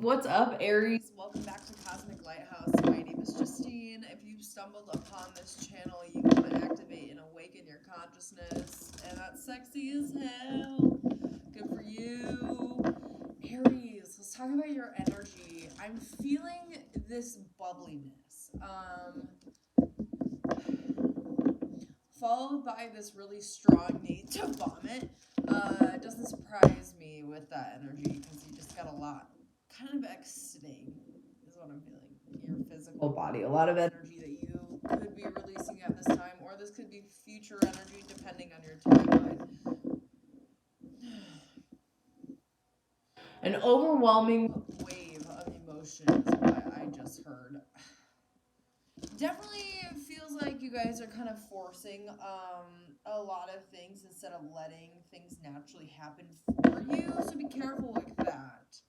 What's up, Aries? Welcome back to Cosmic Lighthouse. My name is Justine. If you've stumbled upon this channel, you want to activate and awaken your consciousness, and that's sexy as hell. Good for you. Aries, let's talk about your energy. I'm feeling this bubbliness. Followed by this really strong need to vomit. It doesn't surprise me with that energy because you just got a lot kind of exiting is what I'm feeling. Your physical body. A lot of energy that you could be releasing at this time, or this could be future energy depending on your timeline. An overwhelming wave of emotion is what I just heard. Definitely feels like you guys are kind of forcing a lot of things instead of letting things naturally happen for you. So be careful with that.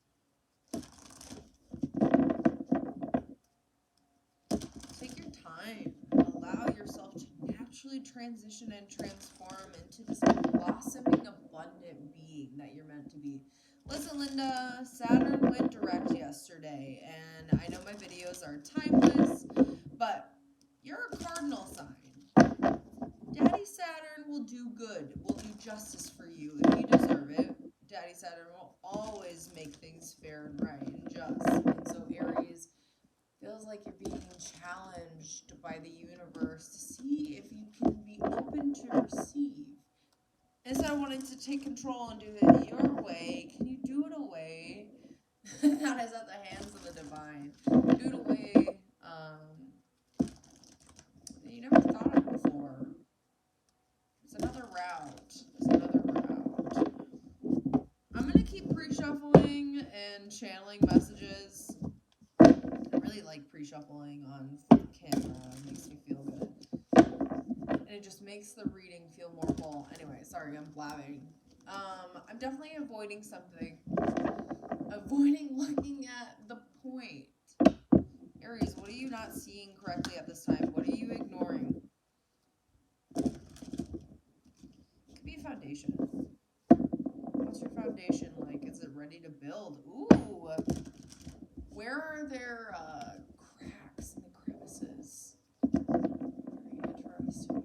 Take your time. Allow yourself to naturally transition and transform into this blossoming, abundant being that you're meant to be. Listen, Linda, Saturn went direct yesterday, and I know my videos are timeless, but you're a cardinal sign. Daddy Saturn will do good, will do justice for you if you deserve it. Daddy Saturn will always make things fair and right and just. And so Aries feels like you're being challenged by the universe to see if you can be open to receive. Instead of wanting to take control and do it your way, can you do it away? That is at the hands of the divine. Do it away that you never thought of before. It's another route. I'm going to keep pre-shuffling and channeling messages. I really like pre-shuffling on camera. It makes me feel good. And it just makes the reading feel more full. Anyway, sorry, I'm blabbing. I'm definitely avoiding something. Avoiding looking at the point. Aries, what are you not seeing correctly at this time? What are you ignoring? It could be a foundation. What's your foundation like? Is it ready to build? Ooh! Where are there cracks and the crevices? Very interesting.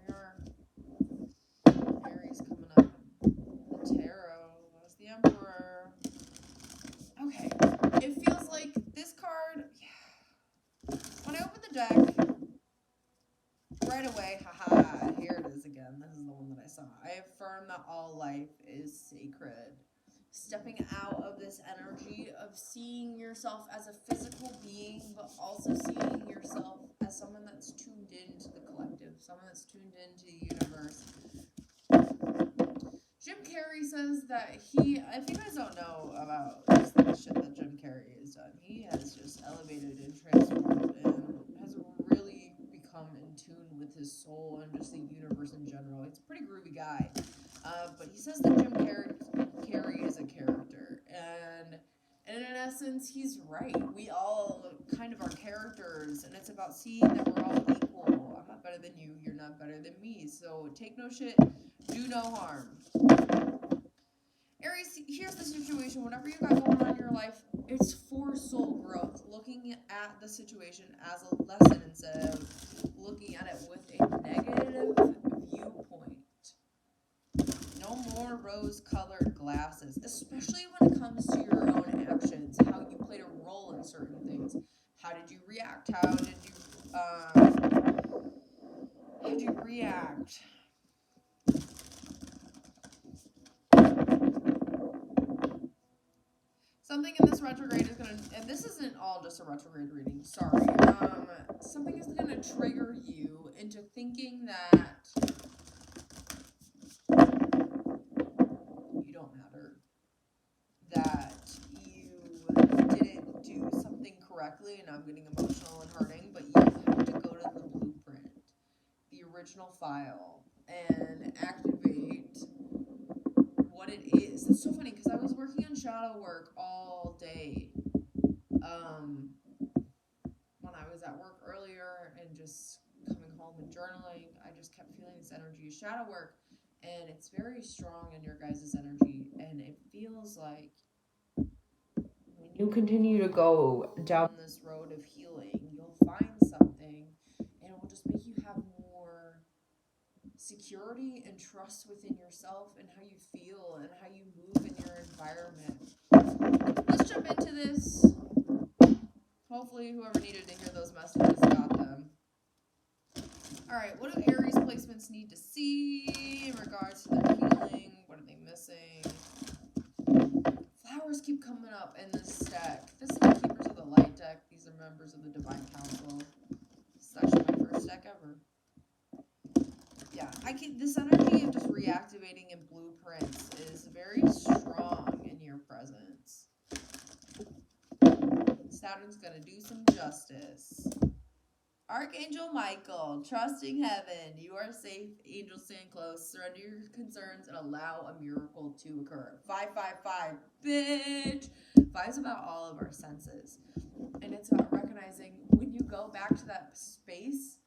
There Aries coming up. The tarot. That's the Emperor. Okay. It feels like this card. Yeah. When I open the deck, right away, haha, here it is again. This is the one that I saw. I affirm that all life is sacred. Stepping out of this energy of seeing yourself as a physical being, but also seeing yourself as someone that's tuned into the collective, someone that's tuned into the universe. Jim Carrey says that if you guys don't know about just the shit that Jim Carrey has done, he has just elevated and transformed and has really become in tune with his soul and just the universe in general. He's a pretty groovy guy. But he says that Jim Carrey is a character, and in essence, he's right. We all kind of are characters, and it's about seeing that we're all equal. I'm not better than you, you're not better than me, so take no shit, do no harm. Aries, here's the situation. Whatever you got going on in your life, it's for soul growth. Looking at the situation as a lesson instead of looking at it with a negative viewpoint. No more rose-colored glasses, especially when it comes to your own actions, how you played a role in certain things. How did you react? How did you react? Something in this retrograde is going to, and this isn't all just a retrograde reading, sorry. Something is going to trigger you into thinking that you don't matter. That you didn't do something correctly, and I'm getting emotional and hurting, but you have to go to the blueprint, the original file, and activate what it is. It's so funny because I was working on shadow work all day when I was at work earlier and just coming home and journaling. I just kept feeling this energy of shadow work, and it's very strong in your guys' energy, and it feels like you continue to go down this road of healing, you'll find something and it will just make you have more security and trust within yourself and how you feel and how you move in your environment. Let's jump into this. Hopefully whoever needed to hear those messages got them. Alright, what do Aries placements need to see in regards to their healing? What are they missing? Flowers keep coming up in this deck. This is the Keepers of the Light deck. These are members of the Divine Council. This is actually my first deck ever. Yeah, this energy of just reactivating in blueprints is very strong in your presence. Saturn's gonna do some justice. Archangel Michael, trusting heaven, you are safe, angels stand close, surrender your concerns and allow a miracle to occur. 555, bitch! 5's about all of our senses. And it's about recognizing when you go back to that space,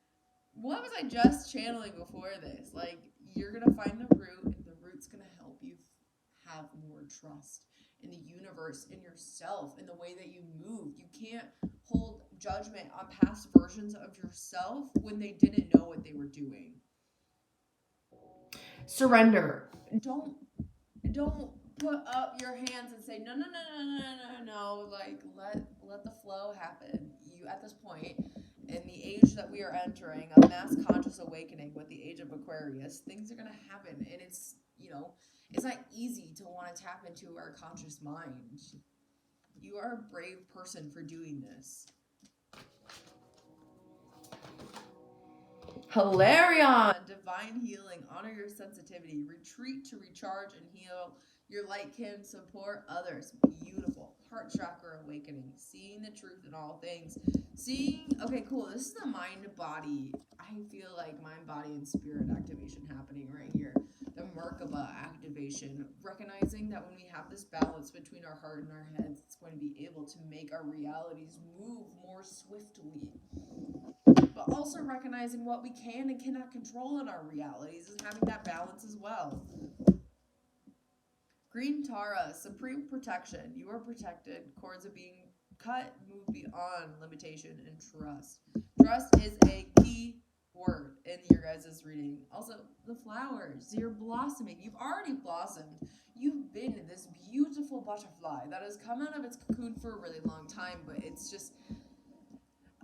what was I just channeling before this? Like, you're going to find the root, and the root's going to help you have more trust in the universe, in yourself, in the way that you move. You can't hold judgment on past versions of yourself when they didn't know what they were doing. Surrender. Don't put up your hands and say no. Like, let the flow happen. You, at this point in the age that we are entering, a mass conscious awakening with the age of Aquarius, things are going to happen, and it's, it's not easy to want to tap into our conscious mind. You are a brave person for doing this. Hilarion, divine healing, honor your sensitivity, retreat to recharge and heal. Your light can support others. Beautiful. Heart chakra awakening, seeing the truth in all things. Okay, cool. This is the mind body. I feel like mind body and spirit activation happening right here. The Merkaba activation, recognizing that when we have this balance between our heart and our heads, it's going to be able to make our realities move more swiftly. But also recognizing what we can and cannot control in our realities and having that balance as well. Green Tara, supreme protection. You are protected. Cords are being cut, move beyond limitation, and trust. Trust is a key word in your guys' reading. Also, the flowers. You're blossoming. You've already blossomed. You've been this beautiful butterfly that has come out of its cocoon for a really long time, but it's just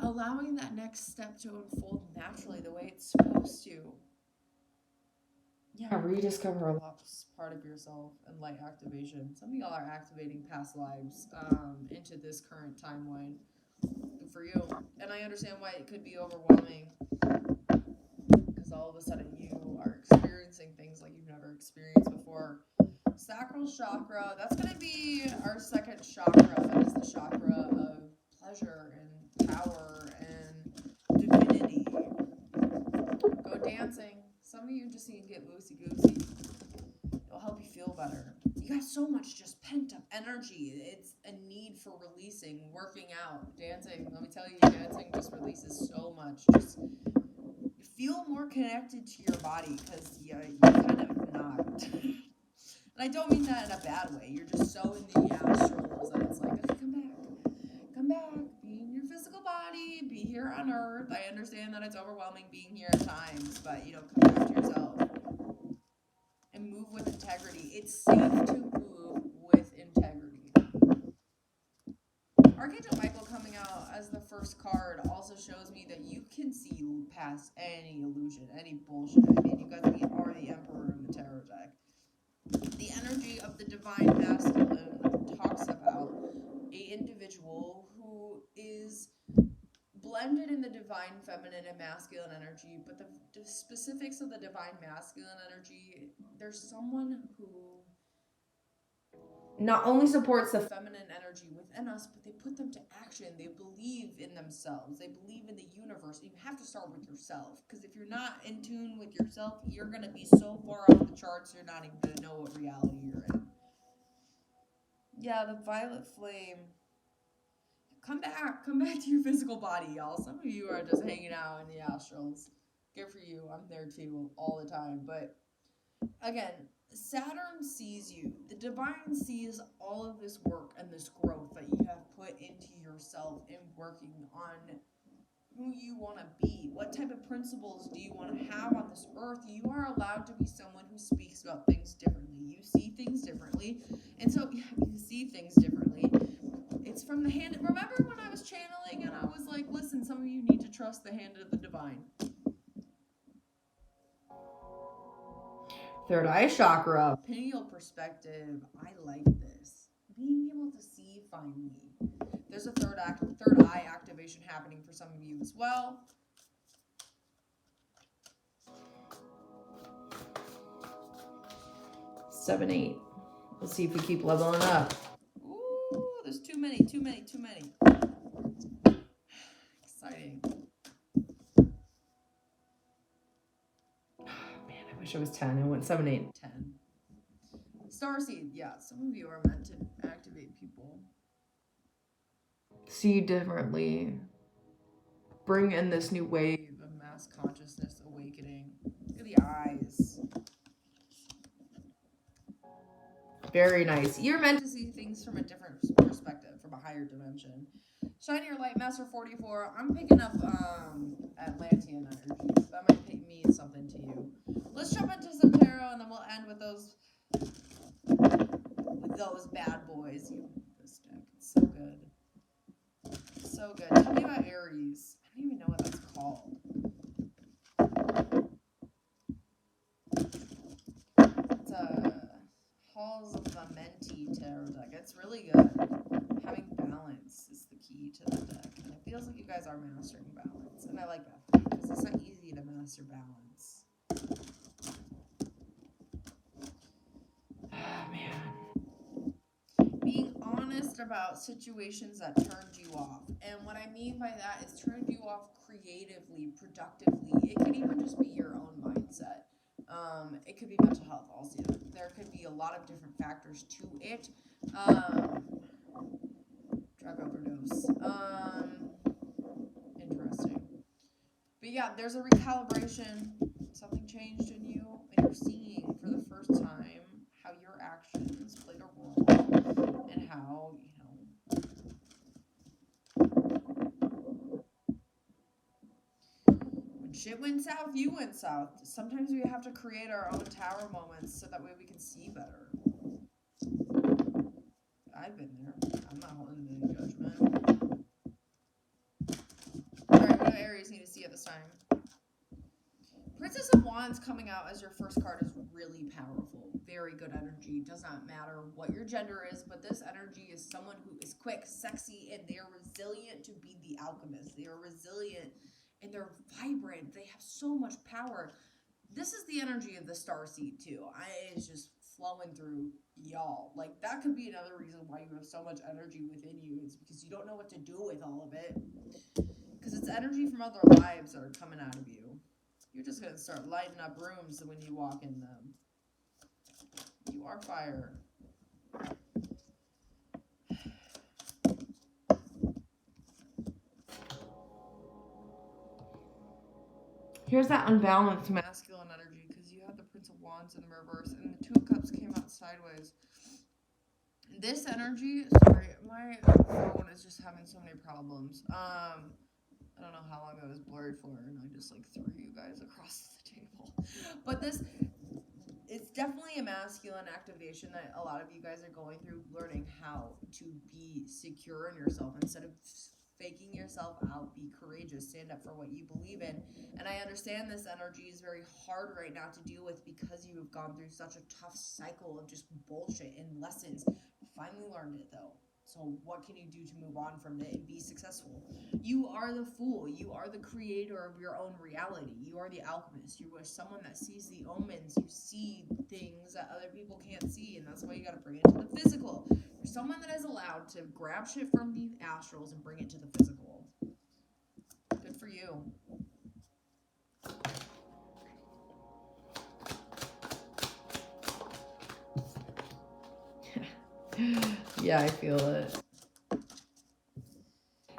allowing that next step to unfold naturally the way it's supposed to. Yeah, rediscover a lost part of yourself and light activation. Some of y'all are activating past lives into this current timeline. Good for you. And I understand why it could be overwhelming, because all of a sudden you are experiencing things like you've never experienced before. Sacral chakra, that's going to be our second chakra. That is the chakra of pleasure and power and divinity. Go dancing. Some of you just need to get loosey-goosey. It'll help you feel better. You got so much just pent-up energy. It's a need for releasing, working out, dancing. Let me tell you, dancing just releases so much. Just feel more connected to your body, because you're kind of not. And I don't mean that in a bad way. You're just so in the astrals that it's like, okay, come back, be in your physical body, be here on earth. I understand that it's overwhelming being here at times, but come back to yourself and move with integrity. It's safe to move with integrity. Archangel Michael coming out as the first card also shows me that you can see past any illusion, any bullshit. I mean, you guys are the Emperor in the tarot deck. The energy of the divine masculine talks about an individual who is blended in the divine feminine and masculine energy, but the specifics of the divine masculine energy, there's someone who not only supports the feminine energy within us, but they put them to action. They believe in themselves. They believe in the universe. You have to start with yourself, because if you're not in tune with yourself, you're going to be so far off the charts, you're not even going to know what reality you're in. Yeah, the violet flame. Come back to your physical body, y'all. Some of you are just hanging out in the astrals. Good for you. I'm there too all the time. But again, Saturn sees you. The divine sees all of this work and this growth that you have on who you want to be. What type of principles do you want to have on this earth? You are allowed to be someone who speaks about things differently. You see things differently. And so, yeah, you see things differently. It's from the hand. Remember when I was channeling and I was like, listen, some of you need to trust the hand of the divine. Third eye chakra. Pineal perspective. I like this. Being able to see finally. There's a third eye activation happening for some of you as well. Seven, 8. Let's see if we keep leveling up. Ooh, there's too many. Exciting. Man, I wish I was 10. I went 7, 8, 10. Starseed, yeah, some of you are meant to activate people. See differently. Bring in this new wave of mass consciousness awakening. Look at the eyes. Very nice. You're meant to see things from a different perspective, from a higher dimension. Shine your light, Master 44. I'm picking up Atlantean energy. That might mean something to you. Let's jump into some tarot, and then we'll end with those bad boys. This deck, it's so good. So good. Tell me about Aries. I don't even know what that's called. It's a Halls of the Menti tarot deck. It's really good. Having balance is the key to the deck. And it feels like you guys are mastering balance. And I like that for you because it's not easy to master balance. Ah, man. Being honest about situations that turned you off. And what I mean by that is turned you off creatively, productively. It could even just be your own mindset. It could be mental health also. There could be a lot of different factors to it. Drug overdose. Interesting. But yeah, there's a recalibration. Something changed in you, and you're seeing for the first time how your actions played a role and how, when shit went south, you went south. Sometimes we have to create our own tower moments so that way we can see better. I've been there. I'm not holding any judgment. Alright, what do Aries need to see at this time? Princess of Wands coming out as your first card is really powerful. Very good energy. Does not matter what your gender is, but this energy is someone who is quick, sexy, and they are resilient to be the alchemist. They are resilient and they're vibrant. They have so much power. This is the energy of the starseed too. It's just flowing through y'all. Like, that could be another reason why you have so much energy within you. It's because you don't know what to do with all of it. Because it's energy from other lives that are coming out of you. You're just going to start lighting up rooms when you walk in them. You are fire. Here's that unbalanced masculine energy because you have the Prince of Wands in the reverse and the Two of Cups came out sideways. This energy, sorry, my phone is just having so many problems. I don't know how long it was blurred for, and I just like threw you guys across the table. But it's definitely a masculine activation that a lot of you guys are going through, learning how to be secure in yourself instead of faking yourself out. Be courageous, stand up for what you believe in. And I understand this energy is very hard right now to deal with because you have gone through such a tough cycle of just bullshit and lessons. You finally learned it though. So what can you do to move on from it and be successful? You are the fool. You are the creator of your own reality. You are the alchemist. You are someone that sees the omens. You see things that other people can't see, and that's why you got to bring it to the physical. You're someone that is allowed to grab shit from the astrals and bring it to the physical. Good for you. Yeah, I feel it.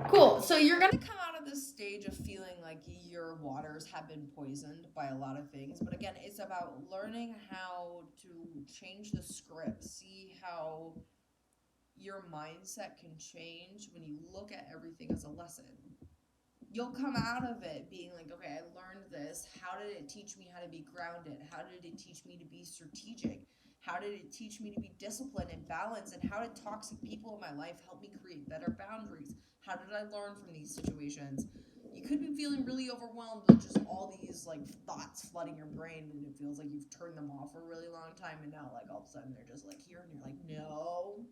Cool. So you're going to come out of this stage of feeling like your waters have been poisoned by a lot of things. But again, it's about learning how to change the script, see how your mindset can change when you look at everything as a lesson. You'll come out of it being like, okay, I learned this. How did it teach me how to be grounded? How did it teach me to be strategic? How did it teach me to be disciplined and balanced? And how did toxic people in my life help me create better boundaries? How did I learn from these situations? You could be feeling really overwhelmed with just all these like thoughts flooding your brain, and it feels like you've turned them off for a really long time, and now like all of a sudden they're just like here, and you're like, no,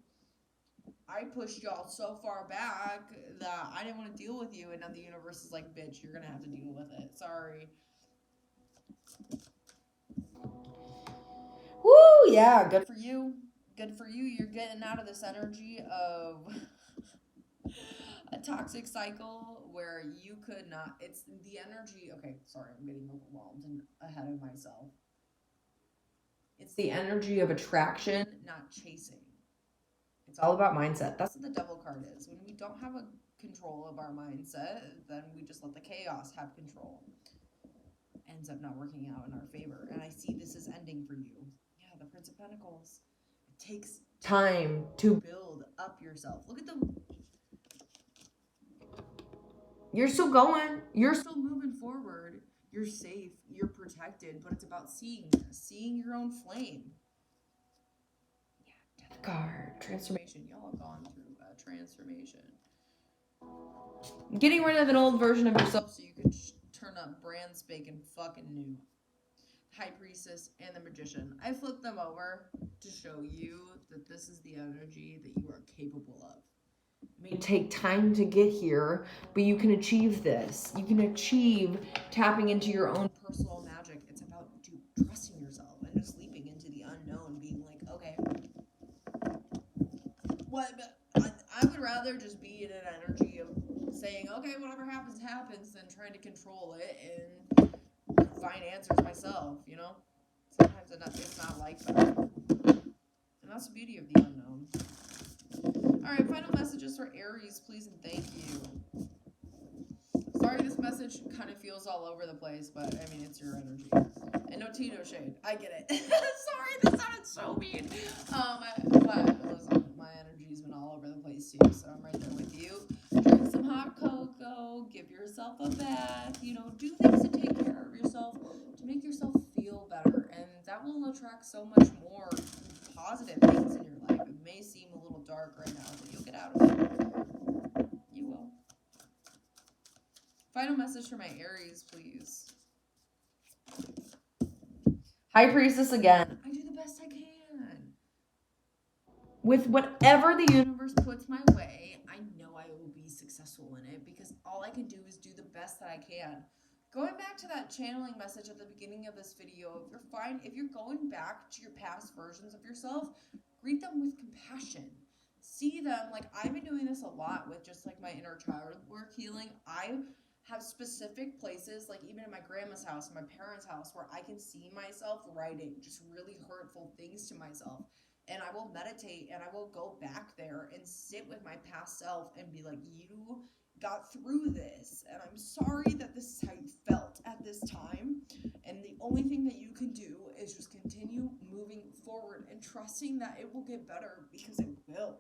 I pushed y'all so far back that I didn't want to deal with you, and now the universe is like, bitch, you're gonna have to deal with it. Sorry. Woo, yeah, good for you. Good for you. You're getting out of this energy of a toxic cycle where you could not. It's the energy. Okay, sorry, I'm getting overwhelmed and ahead of myself. It's the energy of attraction, not chasing. It's all about mindset. That's what the devil card is. When we don't have a control of our mindset, then we just let the chaos have control. Ends up not working out in our favor. And I see this is ending for you. Yeah, the Prince of Pentacles. It takes time to build up yourself. Look at the... You're still going. You're still moving forward. You're safe. You're protected. But it's about seeing this. Seeing your own flame. Yeah, Death card. Transformation. Y'all have gone through a transformation. Getting rid of an old version of yourself so you can turn up brand spanking fucking new. High Priestess and the Magician. I flipped them over to show you that this is the energy that you are capable of. It may take time to get here, but you can achieve this. You can achieve tapping into your own personal magic. It's about trusting yourself and just leaping into the unknown, being like, okay, what? I would rather just be in an energy of saying, okay, whatever happens, happens, than trying to control it and find answers myself, you know? Sometimes it's not like that. And that's the beauty of the unknown. Alright, final messages for Aries, please and thank you. Sorry this message kind of feels all over the place, but I mean, it's your energy. And no Tito shade. I get it. Sorry, this sounded so mean. But listen, my energy's been all over the place too, so I'm right there with you. Drink some hot cocoa, give yourself a bath, you know, do things to take care of yourself, to make yourself feel better, and that will attract so much more positive things in your life. It may seem a little dark right now, but you'll get out of it. You will. Final message for my Aries, please. High Priestess again. I do the best I can. With whatever the universe puts my way, I know I will be successful in it because all I can do is do the best that I can. Going back to that channeling message at the beginning of this video, if you're going back to your past versions of yourself, greet them with compassion. See them, like I've been doing this a lot with just like my inner child work healing. I have specific places, like even in my grandma's house, and my parents' house, where I can see myself writing just really hurtful things to myself. And I will meditate and I will go back there and sit with my past self and be like, you got through this. And I'm sorry that this is how you felt at this time. And the only thing that you can do is just continue moving forward and trusting that it will get better because it will.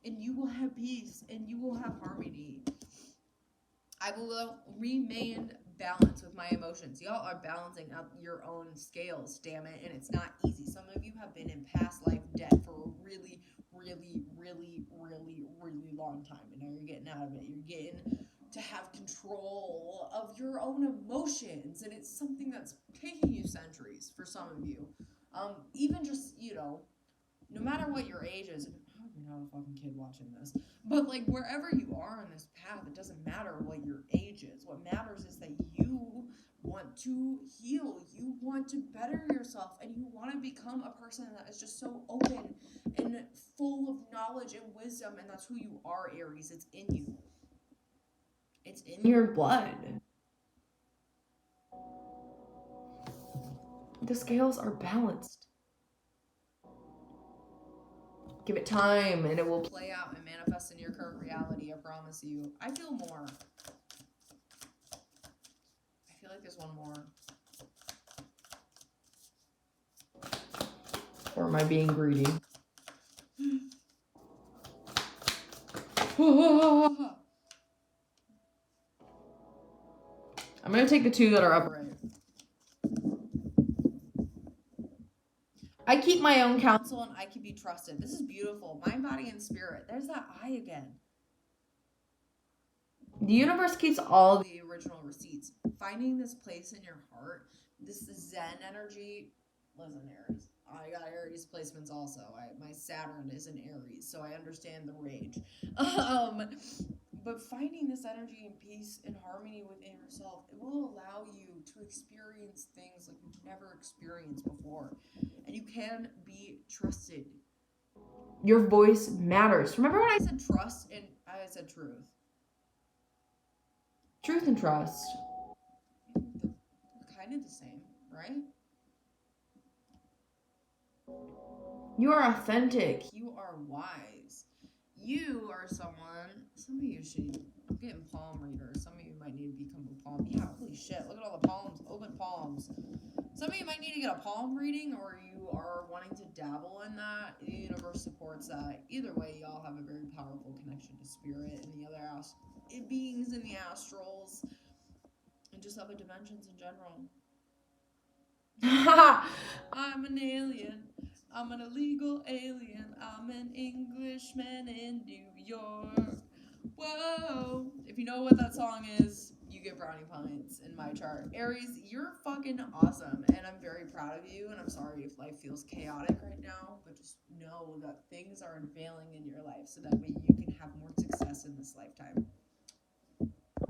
And you will have peace and you will have harmony. I will remain balanced with my emotions. Y'all are balancing up your own scales, damn it, and it's not easy. Some of you have been in past life debt for a really, really, really, really, really long time, and now you're getting out of it. You're getting to have control of your own emotions, and it's something that's taking you centuries for some of you. Even just, you know, no matter what your age is, I hope you're not a fucking kid watching this, but like wherever you are on this path, it doesn't matter what your age is. What matters is that you want to heal, you want to better yourself, and you want to become a person that is just so open and full of knowledge and wisdom, and that's who you are, Aries. It's in you. It's in your blood. The scales are balanced. Give it time and it will play out and manifest in your current reality, I promise you. I feel more. I feel like there's one more. Or am I being greedy? I'm going to take the 2 that are upright. I keep my own counsel and I can be trusted. This is beautiful. Mind, body, and spirit. There's that I again. The universe keeps all the original receipts. Finding this place in your heart, this Zen energy. Listen, Aries. I got Aries placements also. My Saturn is in Aries, so I understand the rage. But finding this energy and peace and harmony within yourself, it will allow you to experience things like you've never experienced before. And you can be trusted. Your voice matters. Remember when I said trust and I said truth? Truth and trust. They're kind of the same, right? You are authentic. You are wise. You are someone. Some of you should. I'm getting palm readers. Some of you might need to become a palm. Yeah, holy shit. Look at all the palms. Open palms. Some of you might need to get a palm reading, or you are wanting to dabble in that. The universe supports that. Either way, y'all have a very powerful connection to spirit and the other beings in the astrals, and just other dimensions in general. I'm an alien. I'm an illegal alien. I'm an Englishman in New York. Whoa. If you know what that song is, you get brownie points in my chart. Aries, you're fucking awesome. And I'm very proud of you. And I'm sorry if life feels chaotic right now. But just know that things are unveiling in your life so that way you can have more success in this lifetime.